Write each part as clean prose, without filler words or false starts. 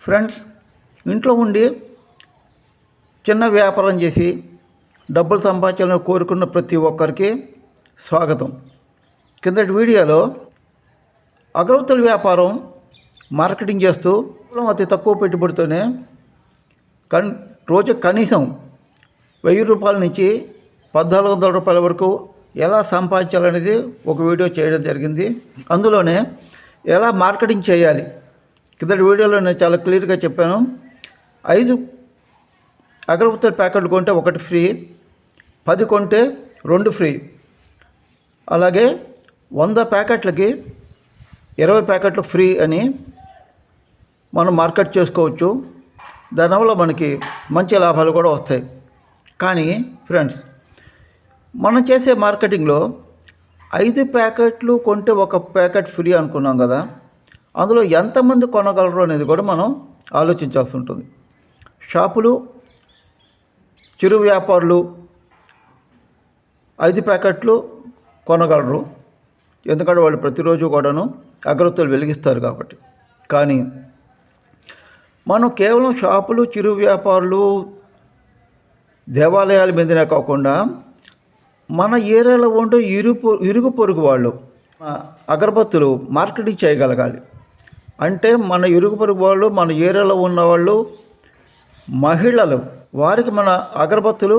Friends, ఇంట్లో ఉండి చిన్న వ్యాపారం చేసి డబ్బులు సంపాదించాలని కోరుకున్న ప్రతి ఒక్కరికి స్వాగతం. కిందటి వీడియోలో అగరవత్తుల వ్యాపారం మార్కెటింగ్ చేస్తూ అతి తక్కువ పెట్టుబడితోనే రోజు కనీసం 1000 రూపాయల నుంచి 1400 రూపాయల వరకు ఎలా సంపాదించాలనేది ఒక వీడియో చేయడం జరిగింది. అందులోనే ఎలా మార్కెటింగ్ చేయాలి కిందటి వీడియోలో నేను చాలా క్లియర్గా చెప్పాను. 5 అగరబత్తుల ప్యాకెట్లు కొంటే 1 ఫ్రీ, 10 కొంటే 2 ఫ్రీ. అలాగే 100 ప్యాకెట్లకి 20 ప్యాకెట్లు ఫ్రీ అని మనం మార్కెట్ చేసుకోవచ్చు. దానివల్ల మనకి మంచి లాభాలు కూడా వస్తాయి. కానీ ఫ్రెండ్స్, మనం చేసే మార్కెటింగ్లో 5 ప్యాకెట్లు కొంటే 1 ప్యాకెట్ ఫ్రీ అనుకున్నాం కదా, అందులో ఎంతమంది కొనగలరు అనేది కూడా మనం ఆలోచించాల్సి ఉంటుంది. షాపులు, చిరు వ్యాపారులు 5 ప్యాకెట్లు కొనగలరు, ఎందుకంటే వాళ్ళు ప్రతిరోజు కూడాను అగరత్తులు వెలిగిస్తారు కాబట్టి. కానీ మనం కేవలం షాపులు, చిరు వ్యాపారులు, దేవాలయాల మీదనే కాకుండా మన ఏరియాలో ఉండే ఇరుగు పొరుగు వాళ్ళు అగరబత్తులు మార్కెటింగ్ చేయగలగాలి. అంటే మన ఇరుగు పొరుగు వాళ్ళు, మన ఏరియాలో ఉన్నవాళ్ళు, మహిళలు, వారికి మన అగరబత్తులు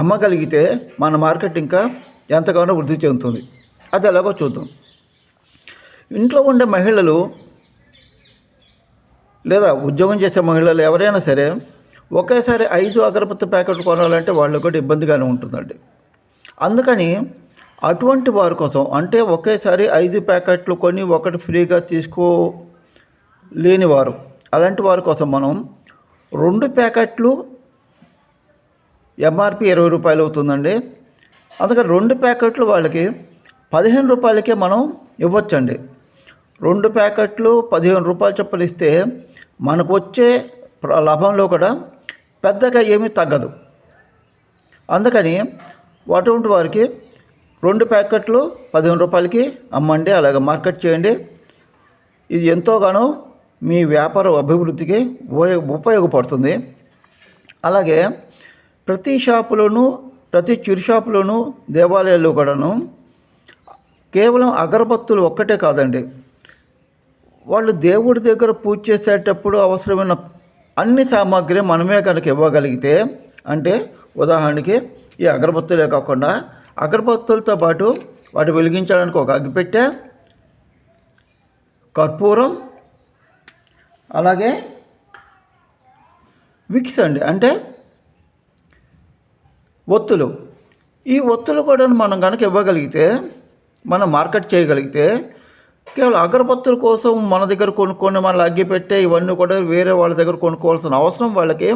అమ్మగలిగితే మన మార్కెట్ ఇంకా ఎంతగానో వృద్ధి చెందుతుంది. అది ఎలాగో చూద్దాం. ఇంట్లో ఉండే మహిళలు లేదా ఉద్యోగం చేసే మహిళలు ఎవరైనా సరే ఒకేసారి 5 అగరబత్తి ప్యాకెట్లు కొనాలంటే వాళ్ళకు కూడా ఇబ్బందిగానే ఉంటుందండి. అందుకని అటువంటి వారి కోసం, అంటే ఒకేసారి 5 ప్యాకెట్లు కొని 1 ఫ్రీగా తీసుకోలేని వారు, అలాంటి వారి కోసం మనం 2 ప్యాకెట్లు ఎంఆర్పి 20 రూపాయలు అవుతుందండి. అందుకని 2 ప్యాకెట్లు వాళ్ళకి 15 రూపాయలకే మనం ఇవ్వచ్చండి. 2 ప్యాకెట్లు 15 రూపాయలు చొప్పున ఇస్తే మనకు వచ్చే లాభంలో కూడా పెద్దగా ఏమీ తగ్గదు. అందుకని అటువంటి వారికి 2 ప్యాకెట్లు 15 రూపాయలకి అమ్మండి, అలాగే మార్కెట్ చేయండి. ఇది ఎంతోగానో మీ వ్యాపార అభివృద్ధికి ఉపయోగపడుతుంది. అలాగే ప్రతి షాపులోనూ, ప్రతి చిరు షాపులోనూ, దేవాలయాల్లో కూడాను కేవలం అగరబత్తులు ఒక్కటే కాదండి, వాళ్ళు దేవుడి దగ్గర పూజ చేసేటప్పుడు అవసరమైన అన్ని సామాగ్రి మనమే కనుక ఇవ్వగలిగితే, అంటే ఉదాహరణకి ఈ అగరబత్తులే కాకుండా అగరబత్తులతో పాటు వాటి వెలిగించడానికి ఒక అగ్గిపెట్టె, కర్పూరం, అలాగే విక్స్ అండి, అంటే ఒత్తులు. ఈ ఒత్తులు కూడా మనం కనుక ఇవ్వగలిగితే, మనం మార్కెట్ చేయగలిగితే, కేవలం అగరబత్తుల కోసం మన దగ్గర కొనుక్కొని మన అగ్గిపెట్టే ఇవన్నీ కూడా వేరే వాళ్ళ దగ్గర కొనుక్కోవాల్సిన అవసరం వాళ్ళకి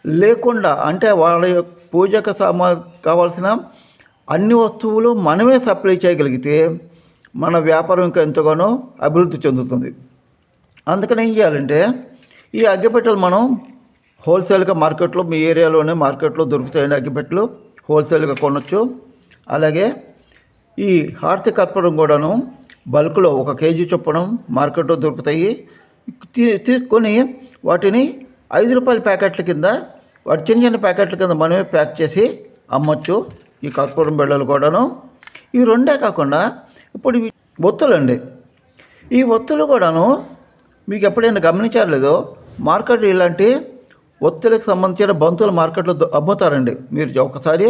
లేకుండా, అంటే వాళ్ళ పూజకు కావాల్సిన అన్ని వస్తువులు మనమే సప్లై చేయగలిగితే మన వ్యాపారం ఇంకా ఎంతగానో అభివృద్ధి చెందుతుంది. అందుకని ఏం చేయాలంటే, ఈ అగ్గిపెట్టెలు మనం హోల్సేల్గా మార్కెట్లో, మీ ఏరియాలోనే మార్కెట్లో దొరుకుతాయండి అగ్గిపెట్టెలు, హోల్సేల్గా కొనవచ్చు. అలాగే ఈ హారతి కర్పూరం కూడాను బల్క్లో 1 కేజీ చొప్పున మార్కెట్లో దొరుకుతాయి. తీసుకొని వాటిని 5 రూపాయల ప్యాకెట్ల కింద, వాటి చిన్న చిన్న ప్యాకెట్ల కింద మనమే ప్యాక్ చేసి అమ్మచ్చు. ఈ కర్పూరం బిళ్ళలు కూడాను. ఈ 2 కాకుండా ఇప్పుడు ఒత్తులు అండి, ఈ ఒత్తులు కూడాను మీకు ఎప్పుడైనా గమనించారు లేదో, మార్కెట్ ఇలాంటి ఒత్తులకు సంబంధించిన బంతులు మార్కెట్లో అమ్ముతారండి. మీరు ఒకసారి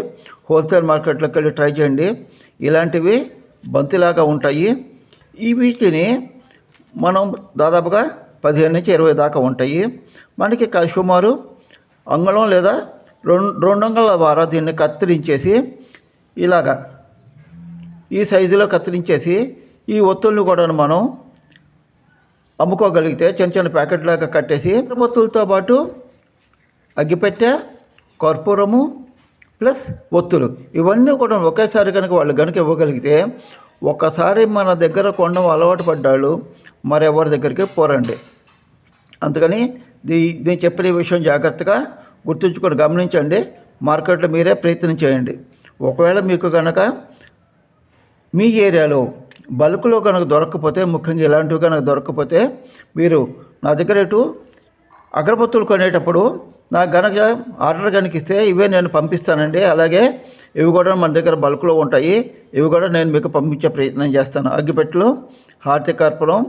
హోల్సేల్ మార్కెట్లోకి వెళ్ళి ట్రై చేయండి. ఇలాంటివి బంతిలాగా ఉంటాయి. ఈ వీటిని మనం దాదాపుగా 15 నుంచి 20 దాకా ఉంటాయి. మనకి సుమారు అంగుళం లేదా 2 అంగుళాల ద్వారా దీన్ని కత్తిరించేసి, ఇలాగా ఈ సైజులో కత్తిరించేసి ఈ ఒత్తుల్ని కూడా మనం అమ్ముకోగలిగితే, చిన్న చిన్న ప్యాకెట్లాగా కట్టేసి, ఒత్తులతో పాటు అగ్గిపెట్టె, కర్పూరము ప్లస్ ఒత్తులు, ఇవన్నీ కూడా ఒకేసారి కనుక వాళ్ళు కనుక ఇవ్వగలిగితే, ఒకసారి మన దగ్గర కొనడం అలవాటు పడ్డాళ్ళు మరెవరి దగ్గరికి పోరండి. అందుకని నేను చెప్పిన విషయం జాగ్రత్తగా గుర్తుంచుకొని గమనించండి. మార్కెట్లో మీరే ప్రయత్నం చేయండి. ఒకవేళ మీకు కనుక మీ ఏరియాలో బల్క్లో కనుక దొరకకపోతే, ముఖ్యంగా ఇలాంటివి కనుక దొరకకపోతే, మీరు నా దగ్గర అగరబత్తులు కొనేటప్పుడు నాకు గనక ఆర్డర్ కనుక ఇస్తే ఇవే నేను పంపిస్తానండి. అలాగే ఇవి కూడా మన దగ్గర బల్క్లో ఉంటాయి. ఇవి కూడా నేను మీకు పంపించే ప్రయత్నం చేస్తాను. అగ్గిపెట్టెలు, హారతి కర్పూరం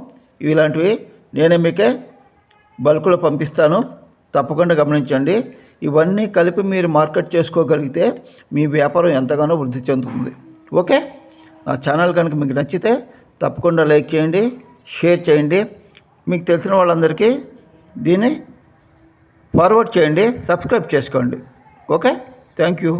ఇలాంటివి నేనే మీకే బల్క్లో పంపిస్తాను. తప్పకుండా గమనించండి. ఇవన్నీ కలిపి మీరు మార్కెట్ చేసుకోగలిగితే మీ వ్యాపారం ఎంతగానో వృద్ధి చెందుతుంది. ఓకే, నా ఛానల్ కనుక మీకు నచ్చితే తప్పకుండా లైక్ చేయండి, షేర్ చేయండి. మీకు తెలిసిన వాళ్ళందరికీ దీన్ని ఫార్వర్డ్ చేయండి, సబ్స్క్రైబ్ చేసుకోండి. Okay, thank you.